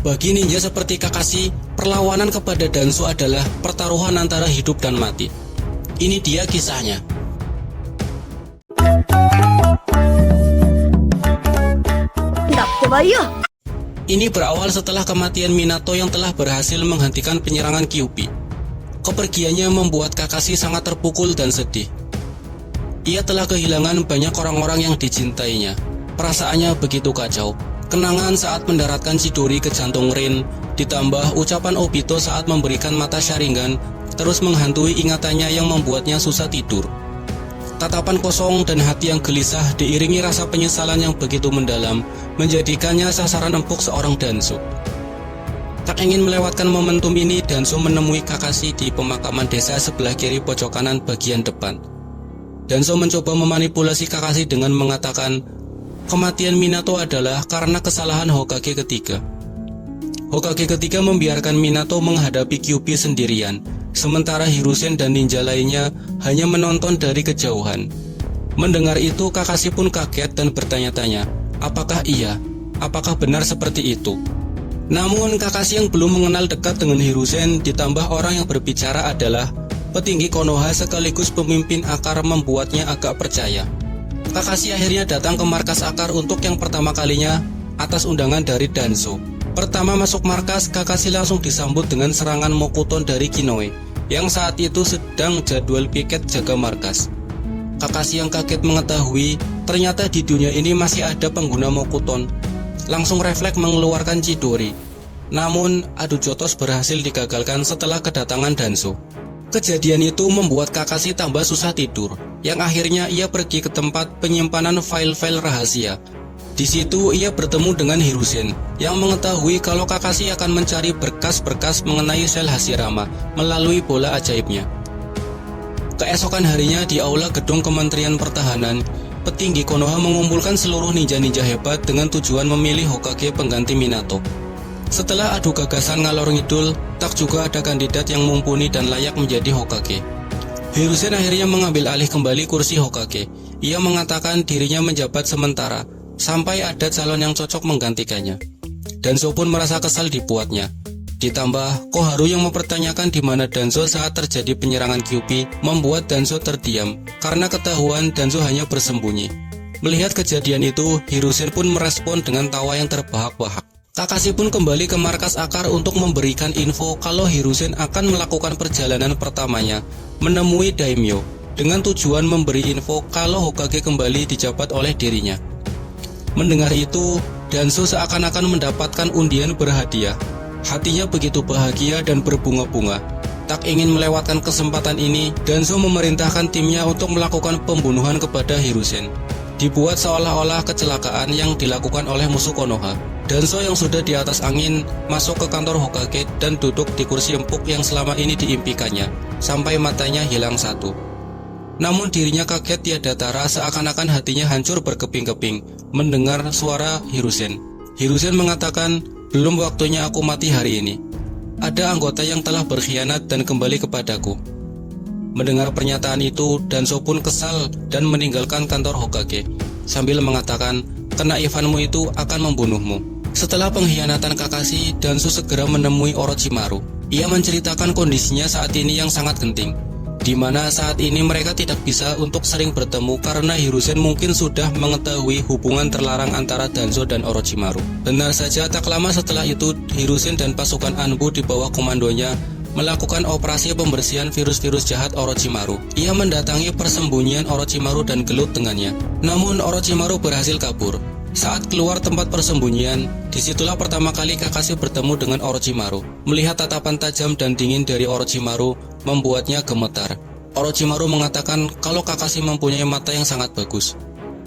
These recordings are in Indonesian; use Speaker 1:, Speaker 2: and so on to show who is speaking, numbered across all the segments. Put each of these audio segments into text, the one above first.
Speaker 1: Bagi ninja seperti Kakashi, perlawanan kepada Danzo adalah pertaruhan antara hidup dan mati. Ini dia kisahnya. Ini berawal setelah kematian Minato yang telah berhasil menghentikan penyerangan Kyuubi. Kepergiannya membuat Kakashi sangat terpukul dan sedih. Ia telah kehilangan banyak orang-orang yang dicintainya. Perasaannya begitu kacau. Kenangan saat mendaratkan Chidori ke jantung Rin, ditambah ucapan Obito saat memberikan mata Sharingan, terus menghantui ingatannya yang membuatnya susah tidur. Tatapan kosong dan hati yang gelisah diiringi rasa penyesalan yang begitu mendalam, menjadikannya sasaran empuk seorang Danzo. Tak ingin melewatkan momentum ini, Danzo menemui Kakashi di pemakaman desa sebelah kiri pojok kanan bagian depan. Danzo mencoba memanipulasi Kakashi dengan mengatakan, kematian Minato adalah karena kesalahan Hokage ketiga. Hokage ketiga membiarkan Minato menghadapi Kyuubi sendirian, sementara Hiruzen dan ninja lainnya hanya menonton dari kejauhan. Mendengar itu, Kakashi pun kaget dan bertanya-tanya, apakah iya? Apakah benar seperti itu? Namun Kakashi yang belum mengenal dekat dengan Hiruzen, ditambah orang yang berbicara adalah petinggi Konoha sekaligus pemimpin Akar, membuatnya agak percaya. Kakashi akhirnya datang ke markas Akar untuk yang pertama kalinya atas undangan dari Danzo. Pertama masuk markas, Kakashi langsung disambut dengan serangan Mokuton dari Kinoe, yang saat itu sedang jadwal piket jaga markas. Kakashi yang kaget mengetahui ternyata di dunia ini masih ada pengguna Mokuton, langsung refleks mengeluarkan Chidori. Namun adu jotos berhasil digagalkan setelah kedatangan Danzo. Kejadian itu membuat Kakashi tambah susah tidur, yang akhirnya ia pergi ke tempat penyimpanan file-file rahasia. Di situ ia bertemu dengan Hiruzen yang mengetahui kalau Kakashi akan mencari berkas-berkas mengenai sel Hashirama melalui bola ajaibnya. Keesokan harinya di aula gedung Kementerian Pertahanan, petinggi Konoha mengumpulkan seluruh ninja-ninja hebat dengan tujuan memilih Hokage pengganti Minato. Setelah adu gagasan ngalor ngidul, tak juga ada kandidat yang mumpuni dan layak menjadi Hokage. Hiruzen akhirnya mengambil alih kembali kursi Hokage. Ia mengatakan dirinya menjabat sementara sampai ada calon yang cocok menggantikannya. Danzo pun merasa kesal dibuatnya. Ditambah Koharu yang mempertanyakan di mana Danzo saat terjadi penyerangan Kyuubi, membuat Danzo terdiam karena ketahuan Danzo hanya bersembunyi. Melihat kejadian itu, Hiruzen pun merespon dengan tawa yang terbahak-bahak. Kakashi pun kembali ke markas Akar untuk memberikan info kalau Hiruzen akan melakukan perjalanan pertamanya menemui Daimyo dengan tujuan memberi info kalau Hokage kembali dijabat oleh dirinya. Mendengar itu, Danzo seakan-akan mendapatkan undian berhadiah. Hatinya begitu bahagia dan berbunga-bunga. Tak ingin melewatkan kesempatan ini, Danzo memerintahkan timnya untuk melakukan pembunuhan kepada Hiruzen. Dibuat seolah-olah kecelakaan yang dilakukan oleh musuh Konoha. Danzo yang sudah di atas angin masuk ke kantor Hokage dan duduk di kursi empuk yang selama ini diimpikannya, sampai matanya hilang satu. Namun dirinya kaget tiada tara, seakan-akan hatinya hancur berkeping-keping mendengar suara Hiruzen. Hiruzen mengatakan, belum waktunya aku mati hari ini. Ada anggota yang telah berkhianat dan kembali kepadaku. Mendengar pernyataan itu, Danzo pun kesal dan meninggalkan kantor Hokage sambil mengatakan, kenaifanmu itu akan membunuhmu. Setelah pengkhianatan Kakashi, Danzo segera menemui Orochimaru. Ia menceritakan kondisinya saat ini yang sangat genting, di mana saat ini mereka tidak bisa untuk sering bertemu karena Hiruzen mungkin sudah mengetahui hubungan terlarang antara Danzo dan Orochimaru. Benar saja, tak lama setelah itu Hiruzen dan pasukan Anbu di bawah komandonya melakukan operasi pembersihan virus-virus jahat Orochimaru. Ia mendatangi persembunyian Orochimaru dan gelut dengannya. Namun Orochimaru berhasil kabur. Saat keluar tempat persembunyian, disitulah pertama kali Kakashi bertemu dengan Orochimaru. Melihat tatapan tajam dan dingin dari Orochimaru membuatnya gemetar. Orochimaru mengatakan kalau Kakashi mempunyai mata yang sangat bagus,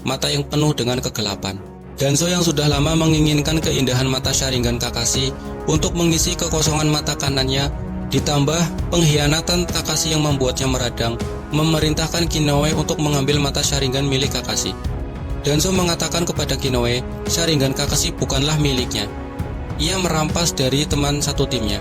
Speaker 1: mata yang penuh dengan kegelapan. Danzo yang sudah lama menginginkan keindahan mata Sharingan Kakashi untuk mengisi kekosongan mata kanannya, ditambah pengkhianatan Kakashi yang membuatnya meradang, memerintahkan Kinoe untuk mengambil mata Sharingan milik Kakashi. Danzo mengatakan kepada Kinoe, Sharingan Kakashi bukanlah miliknya. Ia merampas dari teman satu timnya.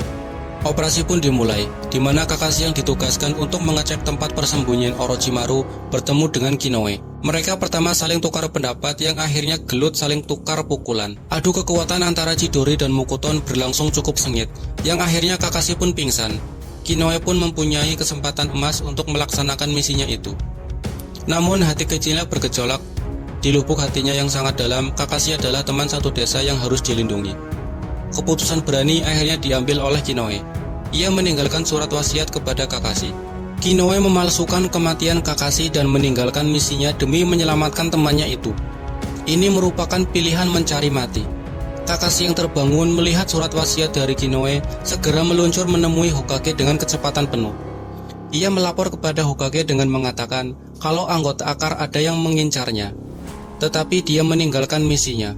Speaker 1: Operasi pun dimulai, di mana Kakashi yang ditugaskan untuk mengecek tempat persembunyian Orochimaru bertemu dengan Kinoe. Mereka pertama saling tukar pendapat yang akhirnya gelut saling tukar pukulan. Adu kekuatan antara Chidori dan Mokuton berlangsung cukup sengit, yang akhirnya Kakashi pun pingsan. Kinoe pun mempunyai kesempatan emas untuk melaksanakan misinya itu. Namun hati kecilnya bergejolak. Di lubuk hatinya yang sangat dalam, Kakashi adalah teman satu desa yang harus dilindungi. Keputusan berani akhirnya diambil oleh Kinoe. Ia meninggalkan surat wasiat kepada Kakashi. Kinoe memalsukan kematian Kakashi dan meninggalkan misinya demi menyelamatkan temannya itu. Ini merupakan pilihan mencari mati. Kakashi yang terbangun melihat surat wasiat dari Kinoe segera meluncur menemui Hokage dengan kecepatan penuh. Ia melapor kepada Hokage dengan mengatakan kalau anggota akar ada yang mengincarnya, tetapi dia meninggalkan misinya.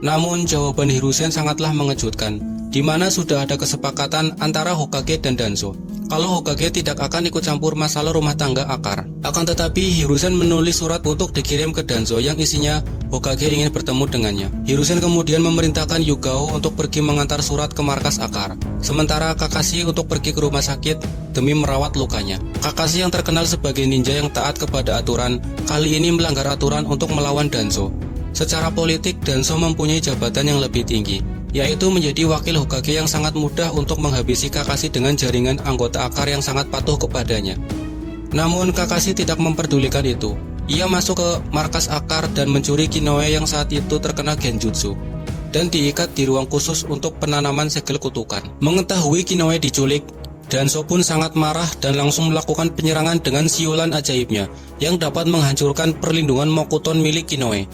Speaker 1: Namun jawaban Hiruzen sangatlah mengejutkan, di mana sudah ada kesepakatan antara Hokage dan Danzo kalau Hokage tidak akan ikut campur masalah rumah tangga akar. Akan tetapi Hiruzen menulis surat untuk dikirim ke Danzo yang isinya Hokage ingin bertemu dengannya. Hiruzen kemudian memerintahkan Yugao untuk pergi mengantar surat ke markas akar, sementara Kakashi untuk pergi ke rumah sakit demi merawat lukanya. Kakashi yang terkenal sebagai ninja yang taat kepada aturan, kali ini melanggar aturan untuk melawan Danzo. Secara politik, Danzo mempunyai jabatan yang lebih tinggi, yaitu menjadi wakil Hokage yang sangat mudah untuk menghabisi Kakashi dengan jaringan anggota akar yang sangat patuh kepadanya. Namun Kakashi tidak memperdulikan itu. Ia masuk ke markas akar dan mencuri Kinoe yang saat itu terkena genjutsu dan diikat di ruang khusus untuk penanaman segel kutukan. Mengetahui Kinoe diculik, Danzo pun sangat marah dan langsung melakukan penyerangan dengan siulan ajaibnya yang dapat menghancurkan perlindungan Mokuton milik Kinoe.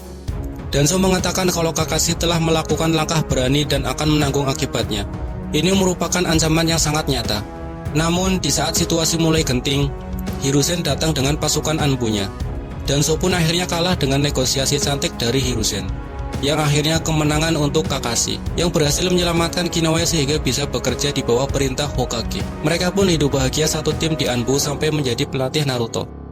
Speaker 1: Danzo mengatakan kalau Kakashi telah melakukan langkah berani dan akan menanggung akibatnya. Ini merupakan ancaman yang sangat nyata. Namun di saat situasi mulai genting, Hiruzen datang dengan pasukan Anbunya. Danzo pun akhirnya kalah dengan negosiasi cantik dari Hiruzen, yang akhirnya kemenangan untuk Kakashi, yang berhasil menyelamatkan Kinoe sehingga bisa bekerja di bawah perintah Hokage. Mereka pun hidup bahagia satu tim di Anbu sampai menjadi pelatih Naruto.